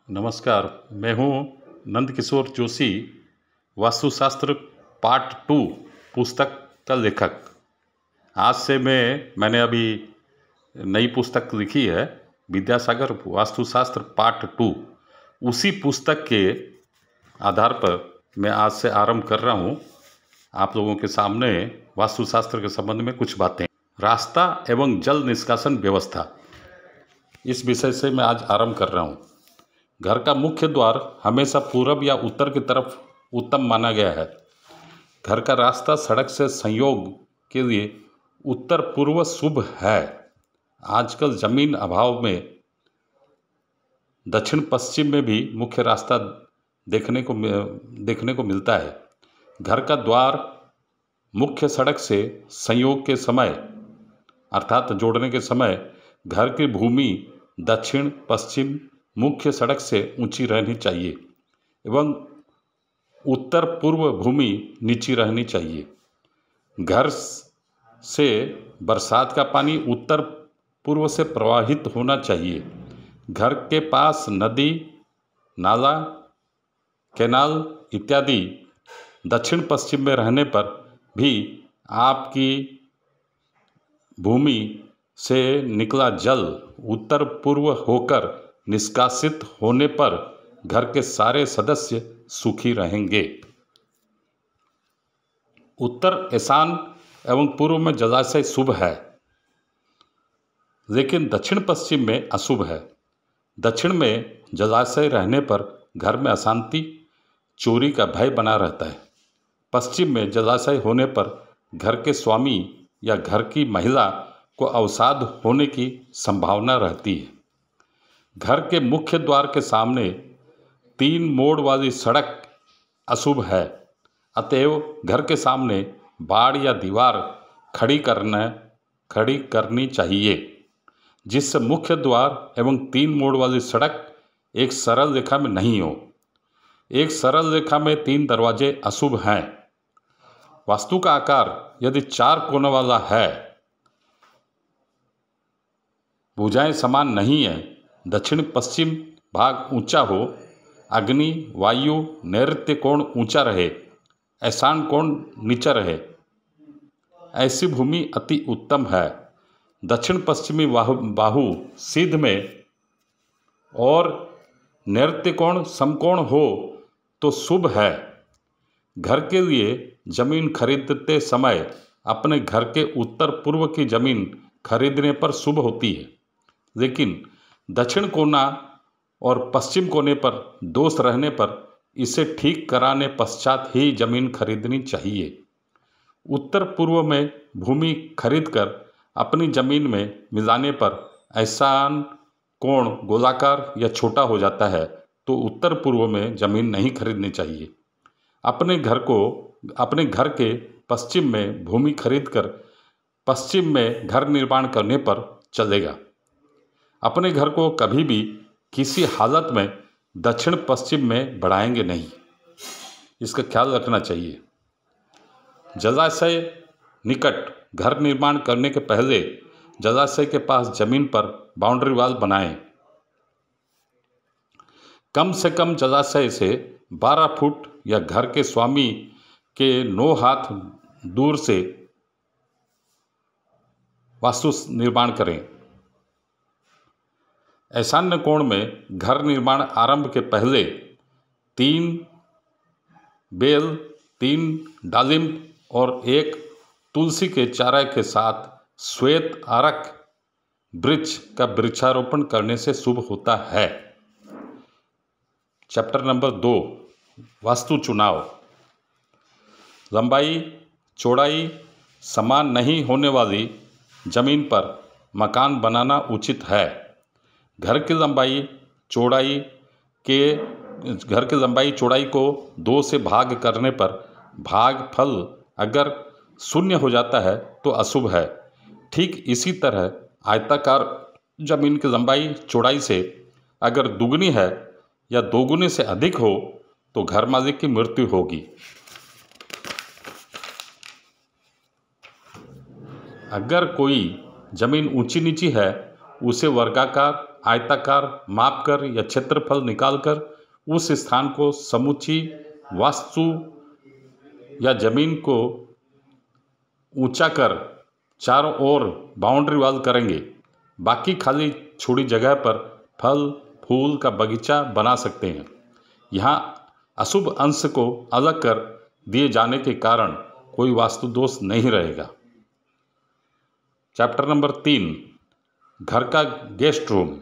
नमस्कार। मैं हूँ नंदकिशोर जोशी, वास्तुशास्त्र पार्ट 2 पुस्तक का लेखक। आज से मैंने अभी नई पुस्तक लिखी है, विद्यासागर वास्तुशास्त्र पार्ट 2। उसी पुस्तक के आधार पर मैं आज से आरंभ कर रहा हूँ आप लोगों के सामने वास्तुशास्त्र के संबंध में कुछ बातें। रास्ता एवं जल निष्कासन व्यवस्था, इस विषय से मैं आज आरंभ कर रहा हूँ। घर का मुख्य द्वार हमेशा पूरब या उत्तर की तरफ उत्तम माना गया है। घर का रास्ता सड़क से संयोग के लिए उत्तर पूर्व शुभ है। आजकल जमीन अभाव में दक्षिण पश्चिम में भी मुख्य रास्ता देखने को मिलता है। घर का द्वार मुख्य सड़क से संयोग के समय अर्थात जोड़ने के समय घर की भूमि दक्षिण पश्चिम मुख्य सड़क से ऊंची रहनी चाहिए एवं उत्तर पूर्व भूमि नीची रहनी चाहिए। घर से बरसात का पानी उत्तर पूर्व से प्रवाहित होना चाहिए। घर के पास नदी, नाला, कैनाल इत्यादि दक्षिण पश्चिम में रहने पर भी आपकी भूमि से निकला जल उत्तर पूर्व होकर निष्कासित होने पर घर के सारे सदस्य सुखी रहेंगे। उत्तर, ईशान एवं पूर्व में जलाशय शुभ है, लेकिन दक्षिण पश्चिम में अशुभ है। दक्षिण में जलाशय रहने पर घर में अशांति, चोरी का भय बना रहता है। पश्चिम में जलाशय होने पर घर के स्वामी या घर की महिला को अवसाद होने की संभावना रहती है। घर के मुख्य द्वार के सामने 3 मोड़ वाली सड़क अशुभ है, अतएव घर के सामने बाड़ या दीवार खड़ी करनी चाहिए, जिससे मुख्य द्वार एवं 3 मोड़ वाली सड़क एक सरल रेखा में नहीं हो। एक सरल रेखा में 3 दरवाजे अशुभ हैं। वास्तु का आकार यदि 4 कोनों वाला है, भुजाएं समान नहीं है, दक्षिण पश्चिम भाग ऊंचा हो, अग्नि वायु नैऋत्य कोण ऊंचा रहे, ईशान कोण नीचा रहे, ऐसी भूमि अति उत्तम है। दक्षिण पश्चिमी बाहु सीध में और नैऋत्य कोण समकोण हो तो शुभ है। घर के लिए जमीन खरीदते समय अपने घर के उत्तर पूर्व की जमीन खरीदने पर शुभ होती है, लेकिन दक्षिण कोना और पश्चिम कोने पर दोष रहने पर इसे ठीक कराने पश्चात ही जमीन खरीदनी चाहिए। उत्तर पूर्व में भूमि खरीदकर अपनी जमीन में मिलाने पर ईशान कोण गोलाकार या छोटा हो जाता है, तो उत्तर पूर्व में जमीन नहीं खरीदनी चाहिए। अपने घर के पश्चिम में भूमि खरीदकर पश्चिम में घर निर्माण करने पर चलेगा। अपने घर को कभी भी किसी हालत में दक्षिण पश्चिम में बढ़ाएंगे नहीं, इसका ख्याल रखना चाहिए। जलाशय निकट घर निर्माण करने के पहले जलाशय के पास जमीन पर बाउंड्री वॉल बनाएं। कम से कम जलाशय से 12 फुट या घर के स्वामी के 9 हाथ दूर से वास्तु निर्माण करें। ईशान्य कोण में घर निर्माण आरंभ के पहले 3 बेल, 3 डालिम और 1 तुलसी के चारा के साथ श्वेत आरक वृक्ष का वृक्षारोपण करने से शुभ होता है। चैप्टर नंबर 2, वास्तु चुनाव। लंबाई चौड़ाई समान नहीं होने वाली जमीन पर मकान बनाना उचित है। घर की लंबाई चौड़ाई को 2 से भाग करने पर भागफल अगर 0 हो जाता है तो अशुभ है। ठीक इसी तरह आयताकार जमीन की लंबाई चौड़ाई से अगर दुगनी है या दोगुने से अधिक हो तो घर मालिक की मृत्यु होगी। अगर कोई जमीन ऊंची नीची है, उसे वर्गाकार आयताकार मापकर या क्षेत्रफल निकालकर उस स्थान को समूची वास्तु या जमीन को ऊंचा कर चारों ओर बाउंड्री वॉल करेंगे। बाकी खाली छोड़ी जगह पर फल फूल का बगीचा बना सकते हैं। यहाँ अशुभ अंश को अलग कर दिए जाने के कारण कोई वास्तु दोष नहीं रहेगा। चैप्टर नंबर 3, घर का गेस्ट रूम।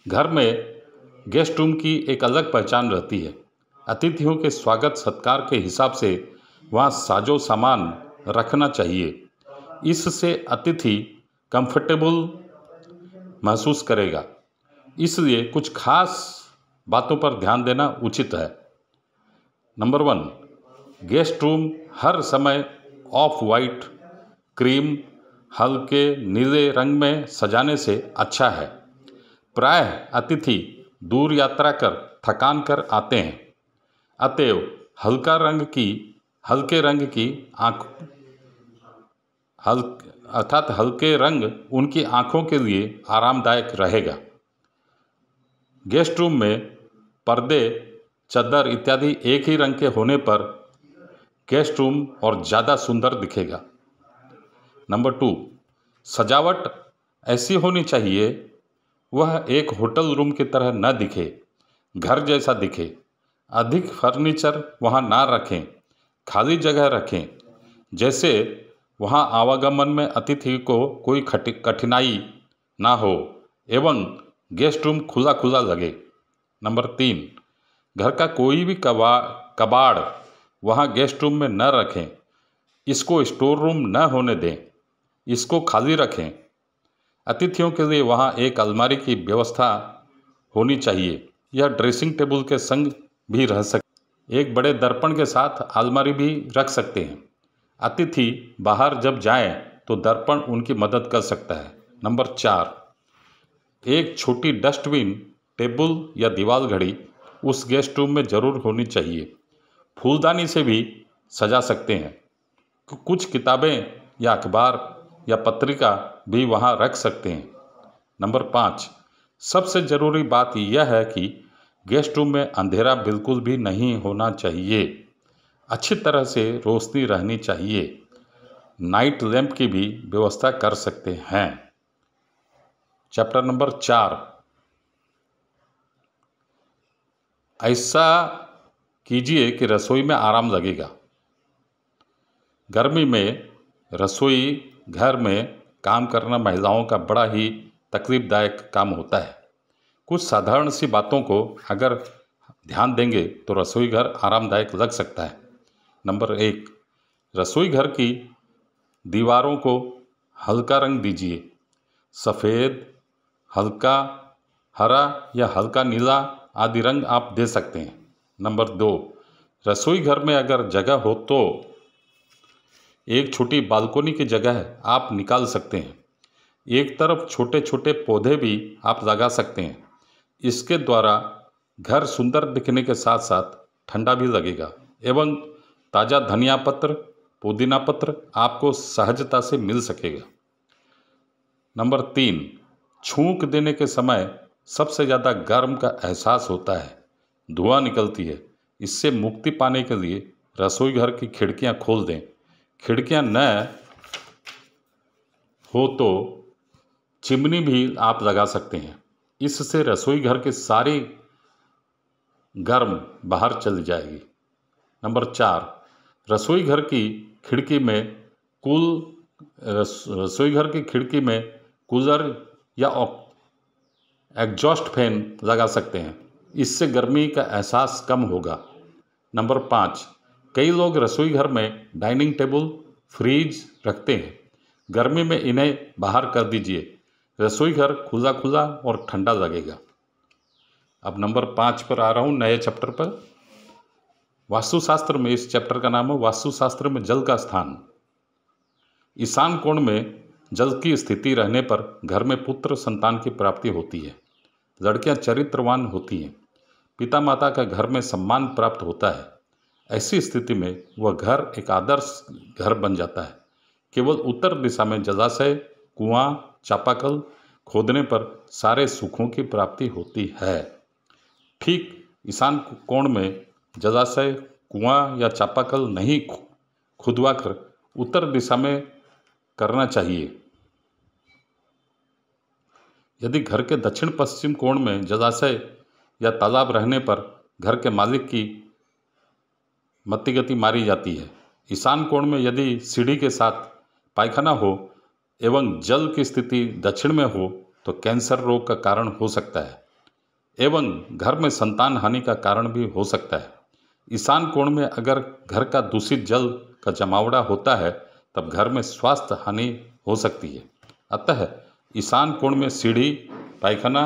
घर में गेस्ट रूम की एक अलग पहचान रहती है। अतिथियों के स्वागत सत्कार के हिसाब से वहाँ साजो सामान रखना चाहिए। इससे अतिथि कंफर्टेबल महसूस करेगा, इसलिए कुछ खास बातों पर ध्यान देना उचित है। नंबर 1, गेस्ट रूम हर समय ऑफ वाइट, क्रीम, हल्के नीले रंग में सजाने से अच्छा है। प्रायः अतिथि दूर यात्रा कर थकान कर आते हैं, अतएव हल्के रंग उनकी आँखों के लिए आरामदायक रहेगा। गेस्ट रूम में पर्दे, चादर इत्यादि एक ही रंग के होने पर गेस्ट रूम और ज़्यादा सुंदर दिखेगा। नंबर 2, सजावट ऐसी होनी चाहिए वह एक होटल रूम की तरह न दिखे, घर जैसा दिखे। अधिक फर्नीचर वहाँ ना रखें, खाली जगह रखें, जैसे वहाँ आवागमन में अतिथि को कोई कठिनाई ना हो एवं गेस्ट रूम खुला खुला लगे। नंबर 3, घर का कोई भी कबाड़ वहाँ गेस्ट रूम में न रखें। इसको स्टोर रूम न होने दें, इसको खाली रखें। अतिथियों के लिए वहाँ एक अलमारी की व्यवस्था होनी चाहिए। यह ड्रेसिंग टेबल के संग भी रह सकती, एक बड़े दर्पण के साथ अलमारी भी रख सकते हैं। अतिथि बाहर जब जाएं तो दर्पण उनकी मदद कर सकता है। नंबर 4, एक छोटी डस्टबिन, टेबल या दीवार घड़ी उस गेस्ट रूम में ज़रूर होनी चाहिए। फूलदानी से भी सजा सकते हैं। कुछ किताबें या अखबार या पत्रिका भी वहाँ रख सकते हैं। नंबर 5, सबसे ज़रूरी बात यह है कि गेस्ट रूम में अंधेरा बिल्कुल भी नहीं होना चाहिए। अच्छी तरह से रोशनी रहनी चाहिए। नाइट लैंप की भी व्यवस्था कर सकते हैं। चैप्टर नंबर 4, ऐसा कीजिए कि रसोई में आराम लगेगा। गर्मी में रसोई घर में काम करना महिलाओं का बड़ा ही तकलीफदायक काम होता है। कुछ साधारण सी बातों को अगर ध्यान देंगे तो रसोई घर आरामदायक लग सकता है। नंबर 1, रसोई घर की दीवारों को हल्का रंग दीजिए। सफ़ेद, हल्का हरा या हल्का नीला आदि रंग आप दे सकते हैं। नंबर 2, रसोई घर में अगर जगह हो तो एक छोटी बालकोनी की जगह आप निकाल सकते हैं। एक तरफ छोटे छोटे पौधे भी आप लगा सकते हैं। इसके द्वारा घर सुंदर दिखने के साथ साथ ठंडा भी लगेगा एवं ताज़ा धनिया पत्र, पुदीना पत्र आपको सहजता से मिल सकेगा। नंबर 3, छूंक देने के समय सबसे ज़्यादा गर्म का एहसास होता है, धुआं निकलती है। इससे मुक्ति पाने के लिए रसोई घर की खिड़कियां खोल दें। खिड़कियां न हो तो चिमनी भी आप लगा सकते हैं। इससे रसोई घर के सारी गर्म बाहर चली जाएगी। नंबर 4, रसोई घर की खिड़की में कूलर या एग्जॉस्ट फैन लगा सकते हैं। इससे गर्मी का एहसास कम होगा। नंबर 5, कई लोग रसोई घर में डाइनिंग टेबल, फ्रिज रखते हैं। गर्मी में इन्हें बाहर कर दीजिए। रसोई घर खुला खुला और ठंडा लगेगा। अब नंबर 5 पर आ रहा हूँ, नए चैप्टर पर। वास्तुशास्त्र में इस चैप्टर का नाम है वास्तुशास्त्र में जल का स्थान। ईशान कोण में जल की स्थिति रहने पर घर में पुत्र संतान की प्राप्ति होती है। लड़कियां चरित्रवान होती हैं। पिता माता का घर में सम्मान प्राप्त होता है। ऐसी स्थिति में वह घर एक आदर्श घर बन जाता है। केवल उत्तर दिशा में जलाशय, कुआं, चापाकल, खोदने पर सारे सुखों की प्राप्ति होती है। ठीक ईशान कोण में जलाशय, कुआं या चापाकल नहीं खुदवाकर उत्तर दिशा में करना चाहिए। यदि घर के दक्षिण पश्चिम कोण में जलाशय या तालाब रहने पर घर के मालिक की मत्ती मारी जाती है। ईशान कोण में यदि सीढ़ी के साथ पायखाना हो एवं जल की स्थिति दक्षिण में हो तो कैंसर रोग का कारण हो सकता है एवं घर में संतान हानि का कारण भी हो सकता है। ईशान कोण में अगर घर का दूषित जल का जमावड़ा होता है तब घर में स्वास्थ्य हानि हो सकती है। अतः ईशान कोण में सीढ़ी, पायखाना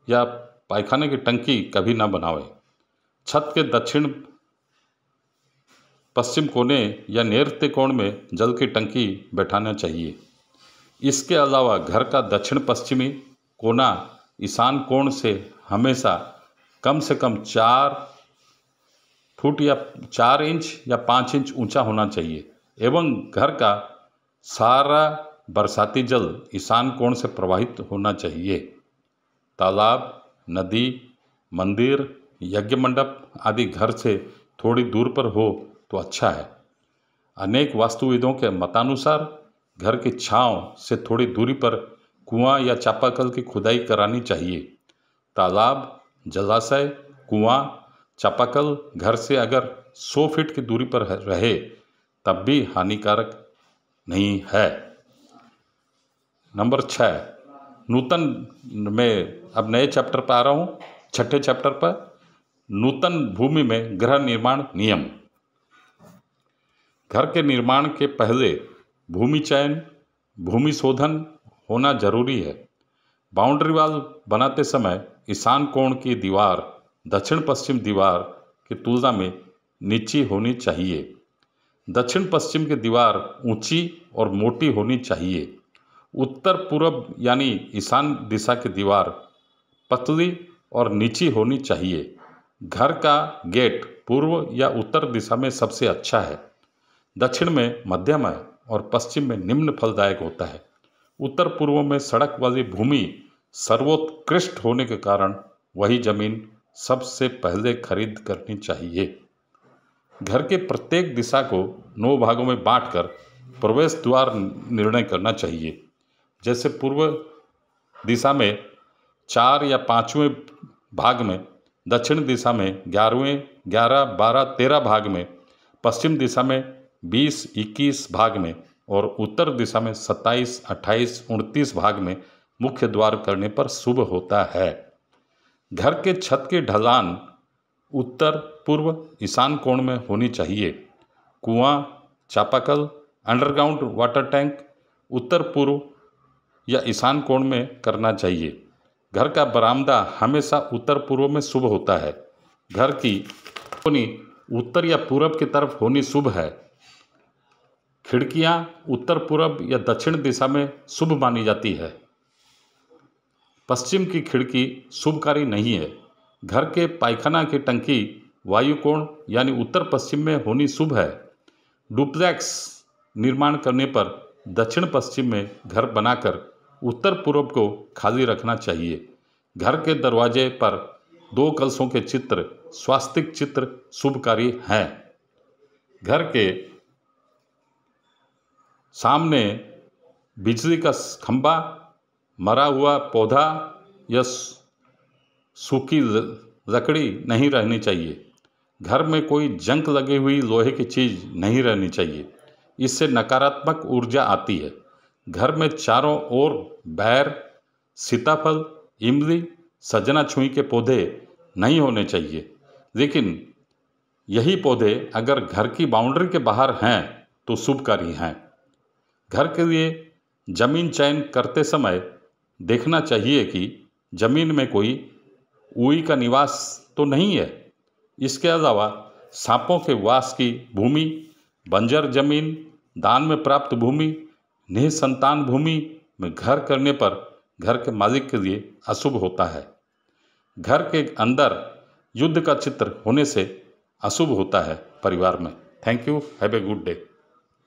या पायखाने की टंकी कभी न बनावें। छत के दक्षिण पश्चिम कोने या नैऋत्य कोण में जल की टंकी बैठाना चाहिए। इसके अलावा घर का दक्षिण पश्चिमी कोना ईशान कोण से हमेशा कम से कम 4 फुट या 4 इंच या 5 इंच ऊंचा होना चाहिए एवं घर का सारा बरसाती जल ईशान कोण से प्रवाहित होना चाहिए। तालाब, नदी, मंदिर, यज्ञ मंडप आदि घर से थोड़ी दूर पर हो तो अच्छा है। अनेक वास्तुविदों के मतानुसार घर की छांव से थोड़ी दूरी पर कुआं या चापाकल की खुदाई करानी चाहिए। तालाब, जलाशय, कुआं, चापाकल घर से अगर 100 फीट की दूरी पर रहे तब भी हानिकारक नहीं है। नंबर 6, नूतन में अब नए चैप्टर पर आ रहा हूँ। 6ठे चैप्टर पर नूतन भूमि में गृह निर्माण नियम। घर के निर्माण के पहले भूमि चयन, भूमि शोधन होना जरूरी है। बाउंड्री वॉल बनाते समय ईशान कोण की दीवार दक्षिण पश्चिम दीवार की तुलना में नीची होनी चाहिए। दक्षिण पश्चिम की दीवार ऊंची और मोटी होनी चाहिए। उत्तर पूर्व यानी ईशान दिशा की दीवार पतली और नीची होनी चाहिए। घर का गेट पूर्व या उत्तर दिशा में सबसे अच्छा है। दक्षिण में मध्यम है और पश्चिम में निम्न फलदायक होता है। उत्तर पूर्व में सड़क वाली भूमि सर्वोत्कृष्ट होने के कारण वही जमीन सबसे पहले खरीद करनी चाहिए। घर के प्रत्येक दिशा को 9 भागों में बांटकर प्रवेश द्वार निर्णय करना चाहिए। जैसे पूर्व दिशा में 4 या 5वें भाग में, दक्षिण दिशा में 11वें, 11, 12, 13 भाग में, पश्चिम दिशा में 20, 21 भाग में और उत्तर दिशा में 27, 28, 29 भाग में मुख्य द्वार करने पर शुभ होता है। घर के छत की ढलान उत्तर पूर्व ईशान कोण में होनी चाहिए। कुआं, चापाकल, अंडरग्राउंड वाटर टैंक उत्तर पूर्व या ईशान कोण में करना चाहिए। घर का बरामदा हमेशा उत्तर पूर्व में शुभ होता है। घर की कोनी उत्तर या पूरब की तरफ होनी शुभ है। खिड़कियां उत्तर पूरब या दक्षिण दिशा में शुभ मानी जाती है। पश्चिम की खिड़की शुभकारी नहीं है। घर के पायखाना की टंकी वायु कोण यानी उत्तर पश्चिम में होनी शुभ है। डुप्लेक्स निर्माण करने पर दक्षिण पश्चिम में घर बनाकर उत्तर पूर्व को खाली रखना चाहिए। घर के दरवाजे पर 2 कलशों के चित्र स्वास्तिक चित्र शुभकारी हैं। घर के सामने बिजली का खंभा, मरा हुआ पौधा या सूखी लकड़ी नहीं रहनी चाहिए। घर में कोई जंग लगी हुई लोहे की चीज़ नहीं रहनी चाहिए। इससे नकारात्मक ऊर्जा आती है। घर में चारों ओर बैर, सीताफल, इमली, सजना छुई के पौधे नहीं होने चाहिए। लेकिन यही पौधे अगर घर की बाउंड्री के बाहर हैं तो शुभकारी हैं। घर के लिए जमीन चयन करते समय देखना चाहिए कि जमीन में कोई ऊई का निवास तो नहीं है। इसके अलावा सांपों के वास की भूमि, बंजर जमीन, दान में प्राप्त भूमि, निःसंतान भूमि में घर करने पर घर के मालिक के लिए अशुभ होता है। घर के अंदर युद्ध का चित्र होने से अशुभ होता है परिवार में। Thank you. Have a good day.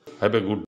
Have a good